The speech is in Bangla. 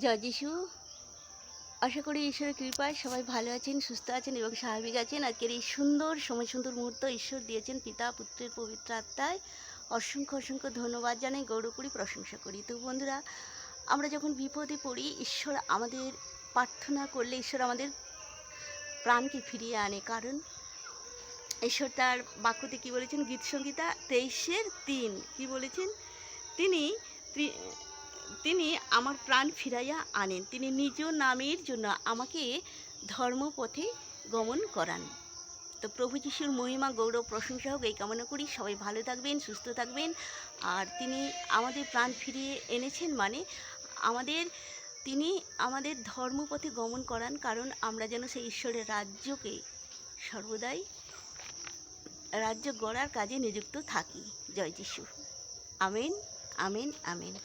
জয় যিশু। আশা করি ঈশ্বরের কৃপায় সবাই ভালো আছেন, সুস্থ আছেন এবং স্বাভাবিক আছেন। আজকের এই সুন্দর সময়, সুন্দর মুহূর্ত ঈশ্বর দিয়েছেন পিতা, পুত্রের পবিত্র আত্মায়। অসংখ্য অসংখ্য ধন্যবাদ জানাই, গৌরব করি, প্রশংসা করি। তো বন্ধুরা, আমরা যখন বিপদে পড়ি, ঈশ্বর আমাদের প্রার্থনা করলে ঈশ্বর আমাদের প্রাণকে ফিরিয়ে আনে। কারণ ঈশ্বর তার বাক্যতে কী বলেছেন? গীতসংহিতা 23:3 কী বলেছেন? তিনি তিনি আমার প্রাণ ফিরাইয়া আনেন। তিনি নিজ নামের জন্য আমাকে ধর্মপথে গমন করান। তো প্রভু যিশুর মহিমা, গৌরব, প্রশংসা হোক এই কামনা করি। সবাই ভালো থাকবেন, সুস্থ থাকবেন। আর তিনি আমাদের প্রাণ ফিরিয়ে এনেছেন মানে তিনি আমাদের ধর্মপথে গমন করান, কারণ আমরা যেন সেই ঈশ্বরের রাজ্যকে সর্বদাই রাজ্য গড়ার কাজে নিযুক্ত থাকি। জয় যিশু। Amen, amen, amen.